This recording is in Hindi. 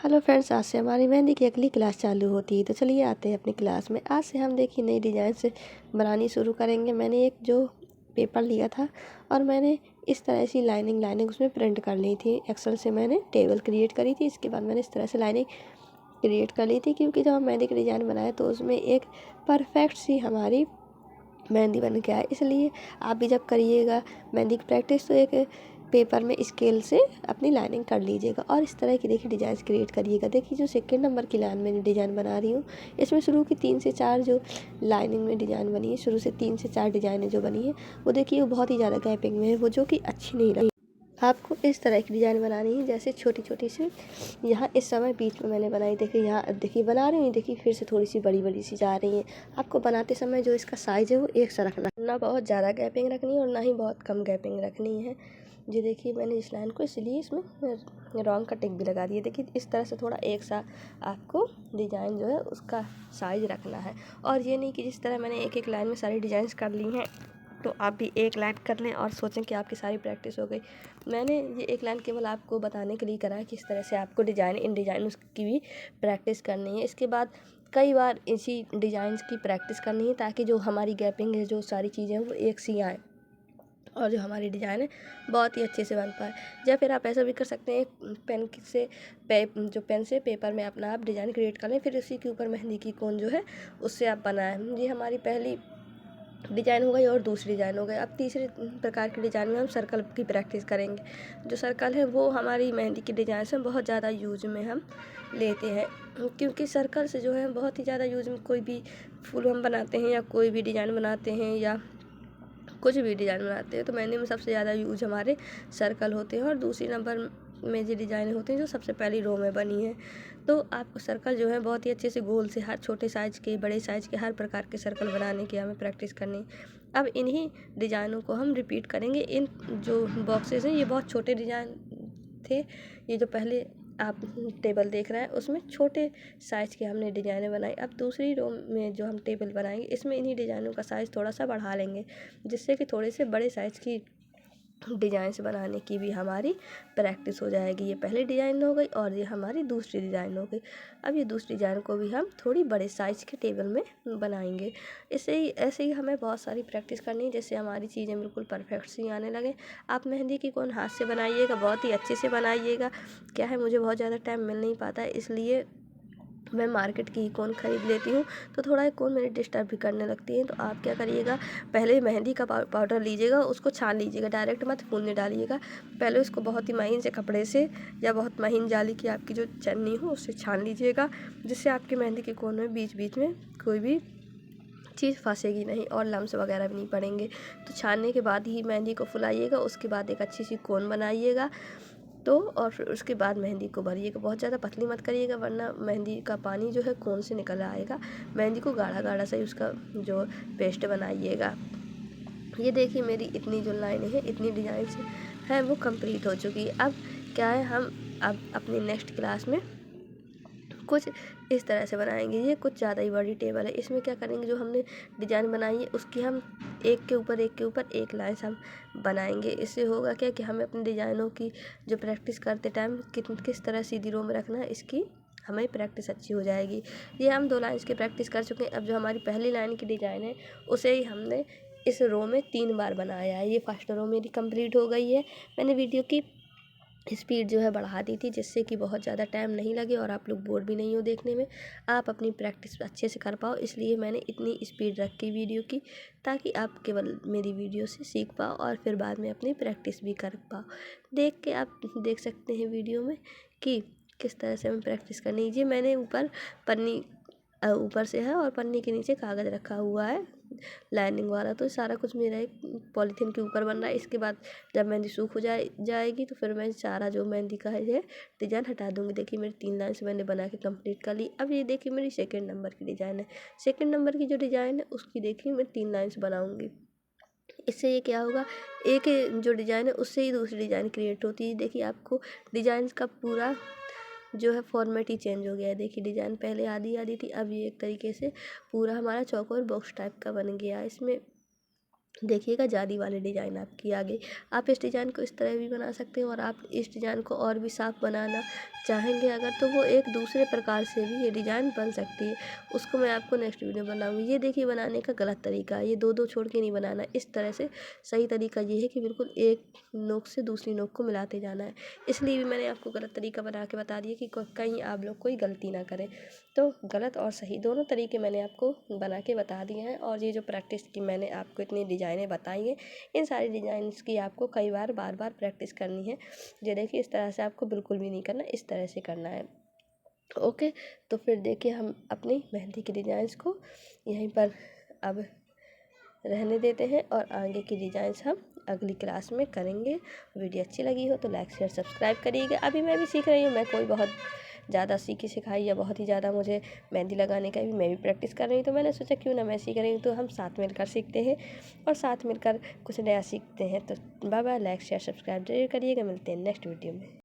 हेलो फ्रेंड्स, आज से हमारी मेहंदी की अगली क्लास चालू होती है। तो चलिए आते हैं अपनी क्लास में। आज से हम देखिए नई डिज़ाइन से बनानी शुरू करेंगे। मैंने एक जो पेपर लिया था और मैंने इस तरह से लाइनिंग उसमें प्रिंट कर ली थी। एक्सेल से मैंने टेबल क्रिएट करी थी। इसके बाद मैंने इस तरह से लाइनिंग क्रिएट कर ली थी, क्योंकि जब हम मेहंदी की डिज़ाइन बनाए तो उसमें एक परफेक्ट सी हमारी मेहंदी बन के आए। इसलिए आप भी जब करिएगा मेहंदी की प्रैक्टिस तो एक पेपर में स्केल से अपनी लाइनिंग कर लीजिएगा और इस तरह की देखिए डिज़ाइन क्रिएट करिएगा। देखिए जो सेकंड नंबर की लाइन में डिज़ाइन बना रही हूँ, इसमें शुरू की 3 से 4 जो लाइनिंग में डिज़ाइन बनी है, शुरू से 3 से 4 डिज़ाइनें जो बनी है वो देखिए वो बहुत ही ज़्यादा गैपिंग में है, वो जो कि अच्छी नहीं रही। आपको इस तरह की डिज़ाइन बनानी है, जैसे छोटी छोटी सी यहाँ इस समय बीच में मैंने बनाई। देखिए यहाँ देखिए बना रही हूँ, देखिए फिर से थोड़ी सी बड़ी बड़ी सी जा रही है। आपको बनाते समय जो इसका साइज़ है वो एक सा रखना, ना बहुत ज़्यादा गैपिंग रखनी है और ना ही बहुत कम गैपिंग रखनी है। जी देखिए मैंने इस लाइन को इसलिए इसमें रॉन्ग का टिक भी लगा दिया। देखिए इस तरह से थोड़ा एक सा आपको डिज़ाइन जो है उसका साइज़ रखना है, और ये नहीं कि जिस तरह मैंने एक एक लाइन में सारी डिज़ाइंस कर ली हैं तो आप भी एक लाइन कर लें और सोचें कि आपकी सारी प्रैक्टिस हो गई। मैंने ये एक लाइन केवल आपको बताने के लिए करा है कि इस तरह से आपको इन डिज़ाइन की भी प्रैक्टिस करनी है। इसके बाद कई बार इसी डिज़ाइंस की प्रैक्टिस करनी है, ताकि जो हमारी गैपिंग है, जो सारी चीज़ें हैं वो एक सी आए और जो हमारी डिज़ाइन है बहुत ही अच्छे से बन पाए। या फिर आप ऐसा भी कर सकते हैं, पेन से पेपर में अपना आप डिज़ाइन क्रिएट कर लें, फिर उसी के ऊपर मेहंदी की कोन जो है उससे आप बनाएं। ये हमारी पहली डिज़ाइन हो गई और दूसरी डिज़ाइन हो गई। अब तीसरे प्रकार की डिज़ाइन में हम सर्कल की प्रैक्टिस करेंगे। जो सर्कल है वो हमारी मेहंदी की डिज़ाइन से बहुत ज़्यादा यूज में हम लेते हैं, क्योंकि सर्कल से जो है बहुत ही ज़्यादा यूज में कोई भी फूल हम बनाते हैं या कोई भी डिज़ाइन बनाते हैं या कुछ भी डिज़ाइन बनाते हैं तो मेहंदी में सबसे ज़्यादा यूज हमारे सर्कल होते हैं। और दूसरी नंबर में जो डिज़ाइन होते हैं जो सबसे पहली रो में बनी है, तो आपको सर्कल जो है बहुत ही अच्छे से गोल से हर छोटे साइज़ के, बड़े साइज़ के, हर प्रकार के सर्कल बनाने की हमें प्रैक्टिस करनी। अब इन्हीं डिज़ाइनों को हम रिपीट करेंगे। इन जो बॉक्सेस हैं ये बहुत छोटे डिज़ाइन थे। ये जो पहले आप टेबल देख रहे हैं उसमें छोटे साइज़ के हमने डिज़ाइनें बनाई। अब दूसरी रो में जो हम टेबल बनाएंगे इसमें इन्हीं डिज़ाइनों का साइज़ थोड़ा सा बढ़ा लेंगे, जिससे कि थोड़े से बड़े साइज़ की डिज़ाइंस बनाने की भी हमारी प्रैक्टिस हो जाएगी। ये पहली डिज़ाइन हो गई और ये हमारी दूसरी डिज़ाइन हो गई। अब ये दूसरी डिज़ाइन को भी हम थोड़ी बड़े साइज़ के टेबल में बनाएंगे। ऐसे ही हमें बहुत सारी प्रैक्टिस करनी है, जिससे हमारी चीज़ें बिल्कुल परफेक्ट सी आने लगे। आप मेहंदी की कोन हाथ से बनाइएगा, बहुत ही अच्छे से बनाइएगा। क्या है, मुझे बहुत ज़्यादा टाइम मिल नहीं पाता है, इसलिए मैं मार्केट की ही कोन ख़रीद लेती हूँ, तो थोड़ा एक कोन मेरी डिस्टर्ब भी करने लगती है। तो आप क्या करिएगा, पहले मेहंदी का पाउडर लीजिएगा, उसको छान लीजिएगा, डायरेक्ट मत फूलने डालिएगा। पहले उसको बहुत ही महीन से कपड़े से या बहुत महीन जाली की आपकी जो चन्नी हो उससे छान लीजिएगा, जिससे आपकी मेहंदी के कोन में बीच बीच में कोई भी चीज़ फंसेगी नहीं और लम्स वगैरह भी नहीं पड़ेंगे। तो छानने के बाद ही मेहंदी को फुलाइएगा, उसके बाद एक अच्छी सी कोन बनाइएगा। तो और फिर उसके बाद मेहंदी को भरिएगा। बहुत ज़्यादा पतली मत करिएगा, वरना मेहंदी का पानी जो है कोन से निकल आएगा। मेहंदी को गाढ़ा गाढ़ा सा ही उसका जो पेस्ट बनाइएगा। ये देखिए मेरी इतनी जो लाइनें हैं, इतनी डिज़ाइन है वो कंप्लीट हो चुकी है। अब क्या है, हम अब अपनी नेक्स्ट क्लास में कुछ इस तरह से बनाएंगे। ये कुछ ज़्यादा ही बड़ी टेबल है। इसमें क्या करेंगे, जो हमने डिज़ाइन बनाई है उसकी हम एक के ऊपर एक लाइन हम बनाएंगे। इससे होगा क्या कि हमें अपनी डिज़ाइनों की जो प्रैक्टिस करते टाइम किस तरह सीधी रो में रखना है, इसकी हमें प्रैक्टिस अच्छी हो जाएगी। ये हम 2 लाइन्स की प्रैक्टिस कर चुके हैं। अब जो हमारी पहली लाइन की डिज़ाइन है उसे ही हमने इस रो में 3 बार बनाया है। ये फर्स्ट रो मेरी कंप्लीट हो गई है। मैंने वीडियो की स्पीड जो है बढ़ा दी थी, जिससे कि बहुत ज़्यादा टाइम नहीं लगे और आप लोग बोर भी नहीं हो देखने में, आप अपनी प्रैक्टिस अच्छे से कर पाओ। इसलिए मैंने इतनी स्पीड रखी वीडियो की, ताकि आप केवल मेरी वीडियो से सीख पाओ और फिर बाद में अपनी प्रैक्टिस भी कर पाओ। देख के आप देख सकते हैं वीडियो में कि किस तरह से हमें प्रैक्टिस करनी है। ये मैंने ऊपर पन्नी ऊपर से है और पन्नी के नीचे कागज़ रखा हुआ है लाइनिंग वाला। तो सारा कुछ मेरा एक पॉलीथीन के ऊपर बन रहा है। इसके बाद जब मेहंदी सूख हो जाएगी तो फिर मैं सारा जो मेहंदी का है डिज़ाइन हटा दूँगी। देखिए मेरी 3 लाइन से मैंने बना के कंप्लीट कर ली। अब ये देखिए मेरी सेकंड नंबर की डिज़ाइन है। सेकंड नंबर की जो डिज़ाइन है उसकी देखिए मैं 3 लाइन से बनाऊँगी। इससे ये क्या होगा, एक जो डिज़ाइन है उससे ही दूसरी डिज़ाइन क्रिएट होती है। देखिए आपको डिज़ाइन का पूरा जो है फॉर्मेट ही चेंज हो गया है। देखिए डिज़ाइन पहले आधी आधी थी, अब ये एक तरीके से पूरा हमारा चौकोर बॉक्स टाइप का बन गया है। इसमें देखिएगा जाली वाले डिज़ाइन आपकी आ गई। आप इस डिज़ाइन को इस तरह भी बना सकते हैं, और आप इस डिज़ाइन को और भी साफ बनाना चाहेंगे अगर, तो वो एक दूसरे प्रकार से भी ये डिज़ाइन बन सकती है। उसको मैं आपको नेक्स्ट वीडियो में बनाऊँगी। ये देखिए बनाने का गलत तरीका है, ये दो दो छोड़ के नहीं बनाना, इस तरह से सही तरीका ये है कि बिल्कुल एक नोक से दूसरी नोक को मिलाते जाना है। इसलिए भी मैंने आपको गलत तरीका बना के बता दिया कि कहीं आप लोग कोई गलती ना करें। तो गलत और सही दोनों तरीके मैंने आपको बना के बता दिए हैं, और ये जो प्रैक्टिस की मैंने आपको इतनी डिज़ाइनें बताई हैं, इन सारी डिज़ाइंस की आपको कई बार बार बार प्रैक्टिस करनी है। ये देखिए इस तरह से आपको बिल्कुल भी नहीं करना, इस तरह से करना है। ओके, तो फिर देखिए हम अपनी मेहंदी की डिज़ाइंस को यहीं पर अब रहने देते हैं, और आगे की डिज़ाइंस हम अगली क्लास में करेंगे। वीडियो अच्छी लगी हो तो लाइक शेयर सब्सक्राइब करिएगा। अभी मैं भी सीख रही हूँ, मैं कोई बहुत ज़्यादा सीखी सिखाई या बहुत ही ज़्यादा मुझे मेहंदी लगाने का भी मैं भी प्रैक्टिस कर रही हूँ, तो मैंने सोचा क्यों ना मैं सीख रही हूँ तो हम साथ मिलकर सीखते हैं और साथ मिलकर कुछ नया सीखते हैं। तो bye bye, like share subscribe जरूर करिएगा। मिलते हैं नेक्स्ट वीडियो में।